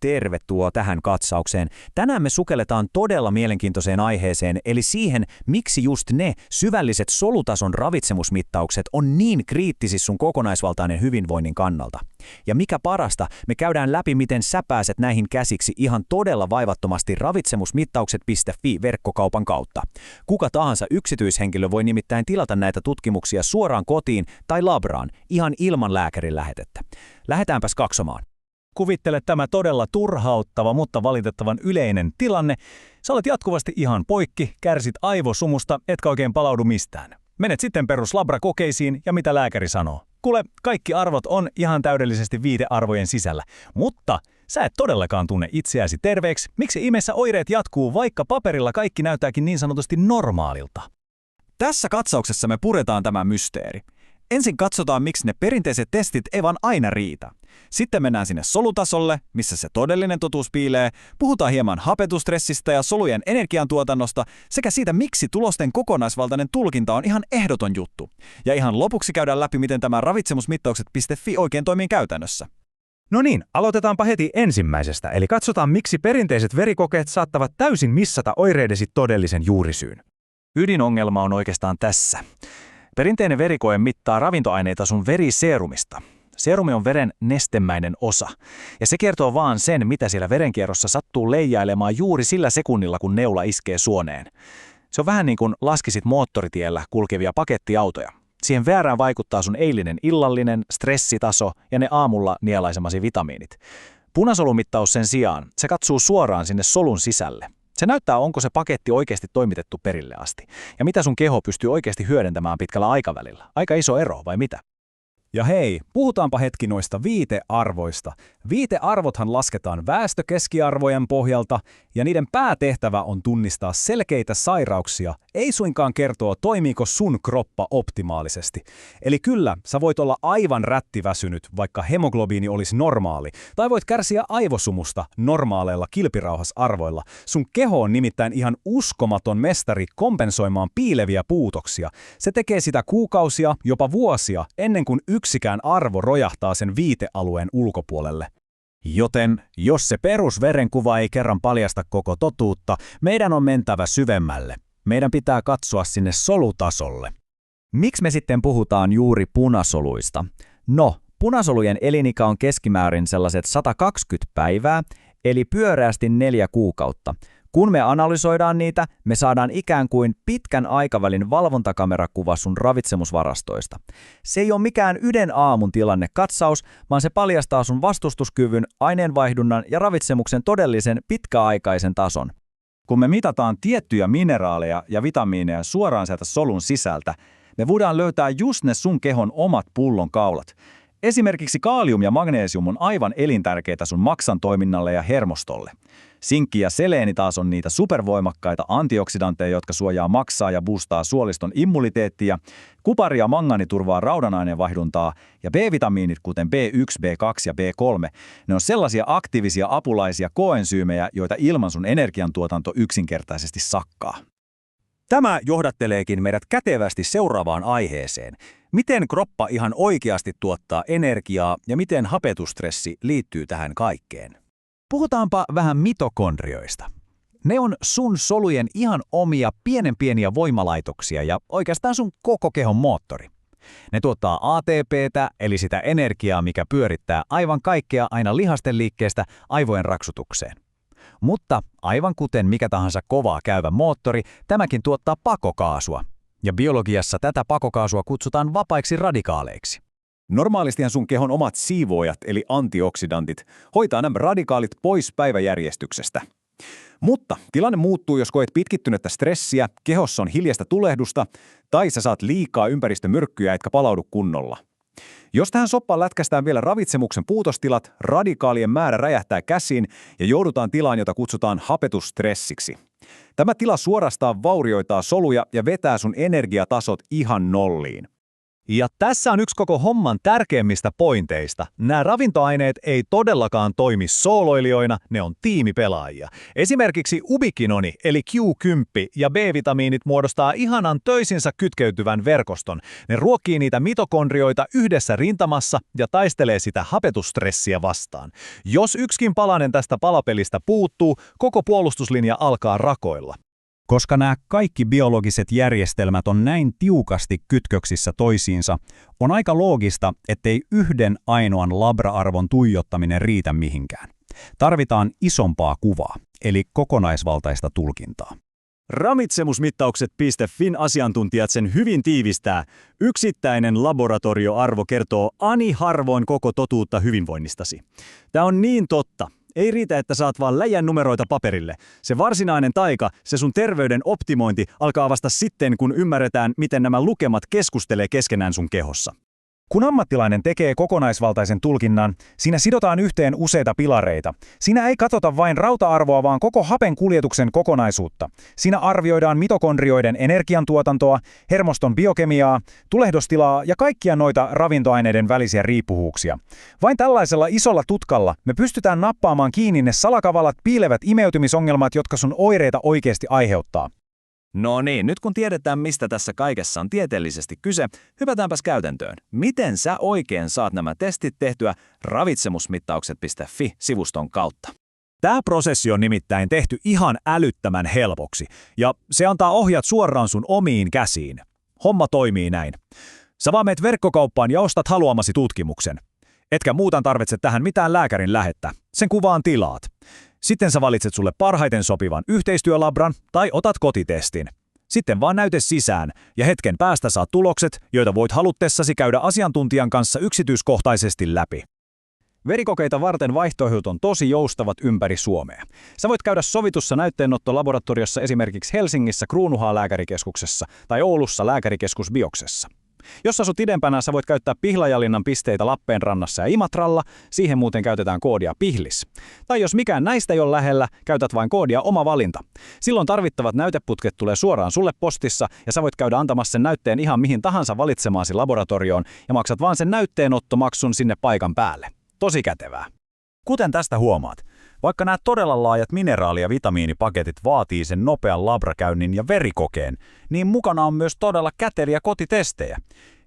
Tervetuloa tähän katsaukseen. Tänään me sukelletaan todella mielenkiintoiseen aiheeseen, eli siihen, miksi just ne syvälliset solutason ravitsemusmittaukset on niin kriittisissä sun kokonaisvaltainen hyvinvoinnin kannalta. Ja mikä parasta, me käydään läpi, miten sä pääset näihin käsiksi ihan todella vaivattomasti ravitsemusmittaukset.fi-verkkokaupan kautta. Kuka tahansa yksityishenkilö voi nimittäin tilata näitä tutkimuksia suoraan kotiin tai labraan, ihan ilman lääkärin lähetettä. Lähdetäänpäs katsomaan. Kuvittele tämä todella turhauttava, mutta valitettavan yleinen tilanne. Sä olet jatkuvasti ihan poikki, kärsit aivosumusta, etkä oikein palaudu mistään. Menet sitten peruslabrakokeisiin ja mitä lääkäri sanoo. Kuule, kaikki arvot on ihan täydellisesti viitearvojen sisällä, mutta sä et todellakaan tunne itseäsi terveeksi. Miksi ihmeessä oireet jatkuu, vaikka paperilla kaikki näyttääkin niin sanotusti normaalilta? Tässä katsauksessa me puretaan tämä mysteeri. Ensin katsotaan, miksi ne perinteiset testit ei vaan aina riitä. Sitten mennään sinne solutasolle, missä se todellinen totuus piilee, puhutaan hieman hapetustressistä ja solujen energiantuotannosta sekä siitä, miksi tulosten kokonaisvaltainen tulkinta on ihan ehdoton juttu. Ja ihan lopuksi käydään läpi, miten tämä ravitsemusmittaukset.fi oikein toimii käytännössä. No niin, aloitetaanpa heti ensimmäisestä, eli katsotaan, miksi perinteiset verikokeet saattavat täysin missata oireidesi todellisen juurisyyn. Ydinongelma on oikeastaan tässä. Perinteinen verikoe mittaa ravintoaineita sun veriseerumista. Seerumi on veren nestemäinen osa, ja se kertoo vaan sen, mitä siellä verenkierrossa sattuu leijailemaan juuri sillä sekunnilla, kun neula iskee suoneen. Se on vähän niin kuin laskisit moottoritiellä kulkevia pakettiautoja. Siihen väärään vaikuttaa sun eilinen illallinen, stressitaso ja ne aamulla nielaisemasi vitamiinit. Punasolumittaus sen sijaan, se katsoo suoraan sinne solun sisälle. Se näyttää, onko se paketti oikeasti toimitettu perille asti, ja mitä sun keho pystyy oikeasti hyödyntämään pitkällä aikavälillä. Aika iso ero, vai mitä? Ja hei, puhutaanpa hetki noista viitearvoista. Viitearvothan lasketaan väestökeskiarvojen pohjalta, ja niiden päätehtävä on tunnistaa selkeitä sairauksia, ei suinkaan kertoa, toimiiko sun kroppa optimaalisesti. Eli kyllä, sä voit olla aivan rättiväsynyt, vaikka hemoglobiini olisi normaali, tai voit kärsiä aivosumusta normaaleilla kilpirauhasarvoilla. Sun keho on nimittäin ihan uskomaton mestari kompensoimaan piileviä puutoksia. Se tekee sitä kuukausia, jopa vuosia, ennen kuin yksikään arvo rojahtaa sen viitealueen ulkopuolelle. Joten, jos se perusverenkuva ei kerran paljasta koko totuutta, meidän on mentävä syvemmälle. Meidän pitää katsoa sinne solutasolle. Miksi me sitten puhutaan juuri punasoluista? No, punasolujen elinikä on keskimäärin sellaiset 120 päivää, eli pyöreästi 4 kuukautta. Kun me analysoidaan niitä, me saadaan ikään kuin pitkän aikavälin valvontakamerakuva sun ravitsemusvarastoista. Se ei ole mikään yhden aamun tilannekatsaus, vaan se paljastaa sun vastustuskyvyn, aineenvaihdunnan ja ravitsemuksen todellisen pitkäaikaisen tason. Kun me mitataan tiettyjä mineraaleja ja vitamiineja suoraan sieltä solun sisältä, me voidaan löytää just ne sun kehon omat pullonkaulat. Esimerkiksi kaalium ja magnesium on aivan elintärkeitä sun maksan toiminnalle ja hermostolle. Sinkki ja seleeni taas on niitä supervoimakkaita antioksidantteja, jotka suojaa maksaa ja boostaa suoliston immuniteettia. Kupari ja mangani turvaa raudanaineenvaihduntaa ja B-vitamiinit, kuten B1, B2 ja B3, ne on sellaisia aktiivisia apulaisia koensyymejä, joita ilman sun energiantuotanto yksinkertaisesti sakkaa. Tämä johdatteleekin meidät kätevästi seuraavaan aiheeseen. Miten kroppa ihan oikeasti tuottaa energiaa ja miten hapetustressi liittyy tähän kaikkeen? Puhutaanpa vähän mitokondrioista. Ne on sun solujen ihan omia pieniä voimalaitoksia ja oikeastaan sun koko kehon moottori. Ne tuottaa ATP:tä, eli sitä energiaa, mikä pyörittää aivan kaikkea aina lihasten liikkeestä aivojen raksutukseen. Mutta aivan kuten mikä tahansa kovaa käyvä moottori, tämäkin tuottaa pakokaasua. Ja biologiassa tätä pakokaasua kutsutaan vapaiksi radikaaleiksi. Normaalistihan sun kehon omat siivoojat, eli antioksidantit, hoitaa nämä radikaalit pois päiväjärjestyksestä. Mutta tilanne muuttuu, jos koet pitkittynyttä stressiä, kehossa on hiljaista tulehdusta, tai sä saat liikaa ympäristömyrkkyjä etkä palaudu kunnolla. Jos tähän soppaan lätkästään vielä ravitsemuksen puutostilat, radikaalien määrä räjähtää käsiin ja joudutaan tilaan, jota kutsutaan hapetusstressiksi. Tämä tila suorastaan vaurioittaa soluja ja vetää sun energiatasot ihan nolliin. Ja tässä on yksi koko homman tärkeimmistä pointeista. Nämä ravintoaineet ei todellakaan toimi sooloilijoina, ne on tiimipelaajia. Esimerkiksi ubikinoni eli Q10 ja B-vitamiinit muodostaa ihanan töisinsä kytkeytyvän verkoston. Ne ruokkii niitä mitokondrioita yhdessä rintamassa ja taistelee sitä hapetusstressiä vastaan. Jos yksikin palanen tästä palapelistä puuttuu, koko puolustuslinja alkaa rakoilla. Koska nämä kaikki biologiset järjestelmät on näin tiukasti kytköksissä toisiinsa, on aika loogista, ettei yhden ainoan labra-arvon tuijottaminen riitä mihinkään. Tarvitaan isompaa kuvaa, eli kokonaisvaltaista tulkintaa. Ravitsemusmittaukset.fin asiantuntijat sen hyvin tiivistää. Yksittäinen laboratorioarvo kertoo ani harvoin koko totuutta hyvinvoinnistasi. Tämä on niin totta. Ei riitä, että saat vaan läjän numeroita paperille. Se varsinainen taika, se sun terveyden optimointi alkaa vasta sitten, kun ymmärretään, miten nämä lukemat keskustelee keskenään sun kehossa. Kun ammattilainen tekee kokonaisvaltaisen tulkinnan, siinä sidotaan yhteen useita pilareita. Siinä ei katsota vain rauta-arvoa, vaan koko hapen kuljetuksen kokonaisuutta. Siinä arvioidaan mitokondrioiden energiantuotantoa, hermoston biokemiaa, tulehdustilaa ja kaikkia noita ravintoaineiden välisiä riippuvuuksia. Vain tällaisella isolla tutkalla me pystytään nappaamaan kiinni ne salakavalat piilevät imeytymisongelmat, jotka sun oireita oikeasti aiheuttaa. No niin, nyt kun tiedetään, mistä tässä kaikessa on tieteellisesti kyse, hypätäänpäs käytäntöön. Miten sä oikein saat nämä testit tehtyä ravitsemusmittaukset.fi-sivuston kautta? Tämä prosessi on nimittäin tehty ihan älyttömän helpoksi, ja se antaa ohjat suoraan sun omiin käsiin. Homma toimii näin. Sä vaan meet verkkokauppaan ja ostat haluamasi tutkimuksen. Etkä muutan tarvitse tähän mitään lääkärin lähettä. Sen kuvaan tilaat. Sitten sä valitset sulle parhaiten sopivan yhteistyölabran tai otat kotitestin. Sitten vaan näyte sisään ja hetken päästä saat tulokset, joita voit halutessasi käydä asiantuntijan kanssa yksityiskohtaisesti läpi. Verikokeita varten vaihtoehdot on tosi joustavat ympäri Suomea. Sä voit käydä sovitussa näytteenottolaboratoriossa esimerkiksi Helsingissä Kruunuhaan lääkärikeskuksessa tai Oulussa lääkärikeskus Bioksessa. Jos asut idempänä, sä voit käyttää Pihlajalinnan pisteitä Lappeenrannassa ja Imatralla, siihen muuten käytetään koodia PIHLIS. Tai jos mikään näistä ei ole lähellä, käytät vain koodia oma valinta. Silloin tarvittavat näyteputket tulee suoraan sulle postissa ja sä voit käydä antamassa sen näytteen ihan mihin tahansa valitsemaasi laboratorioon ja maksat vaan sen näytteenottomaksun sinne paikan päälle. Tosi kätevää. Kuten tästä huomaat, vaikka nämä todella laajat mineraali- ja vitamiinipaketit vaatii sen nopean labrakäynnin ja verikokeen, niin mukana on myös todella käteviä kotitestejä.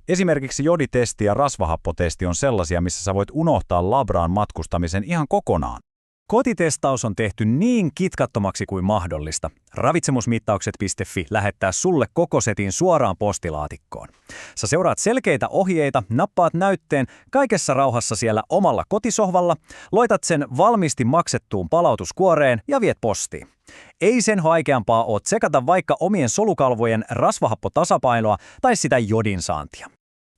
Esimerkiksi joditesti ja rasvahappotesti on sellaisia, missä sä voit unohtaa labraan matkustamisen ihan kokonaan. Kotitestaus on tehty niin kitkattomaksi kuin mahdollista. Ravitsemusmittaukset.fi lähettää sulle koko setin suoraan postilaatikkoon. Sä seuraat selkeitä ohjeita, nappaat näytteen kaikessa rauhassa siellä omalla kotisohvalla, loitat sen valmiisti maksettuun palautuskuoreen ja viet postiin. Ei sen vaikeampaa ole tsekata vaikka omien solukalvojen rasvahappotasapainoa tai sitä jodin saantia.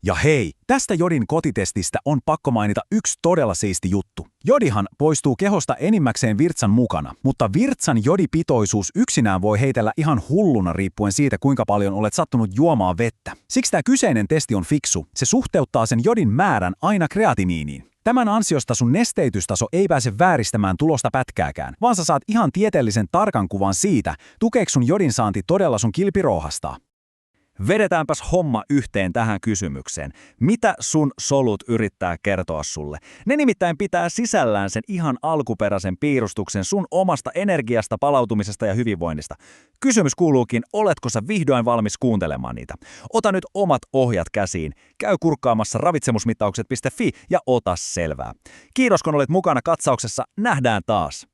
Ja hei, tästä jodin kotitestistä on pakko mainita yksi todella siisti juttu. Jodihan poistuu kehosta enimmäkseen virtsan mukana, mutta virtsan jodipitoisuus yksinään voi heitellä ihan hulluna riippuen siitä, kuinka paljon olet sattunut juomaan vettä. Siksi tämä kyseinen testi on fiksu. Se suhteuttaa sen jodin määrän aina kreatiniiniin. Tämän ansiosta sun nesteytystaso ei pääse vääristämään tulosta pätkääkään, vaan sä saat ihan tieteellisen tarkan kuvan siitä, tukeeko sun jodin saanti todella sun kilpirouhastaa. Vedetäänpäs homma yhteen tähän kysymykseen. Mitä sun solut yrittää kertoa sulle? Ne nimittäin pitää sisällään sen ihan alkuperäisen piirustuksen sun omasta energiasta, palautumisesta ja hyvinvoinnista. Kysymys kuuluukin, oletko sä vihdoin valmis kuuntelemaan niitä? Ota nyt omat ohjat käsiin. Käy kurkkaamassa ravitsemusmittaukset.fi ja ota selvää. Kiitos kun olet mukana katsauksessa. Nähdään taas.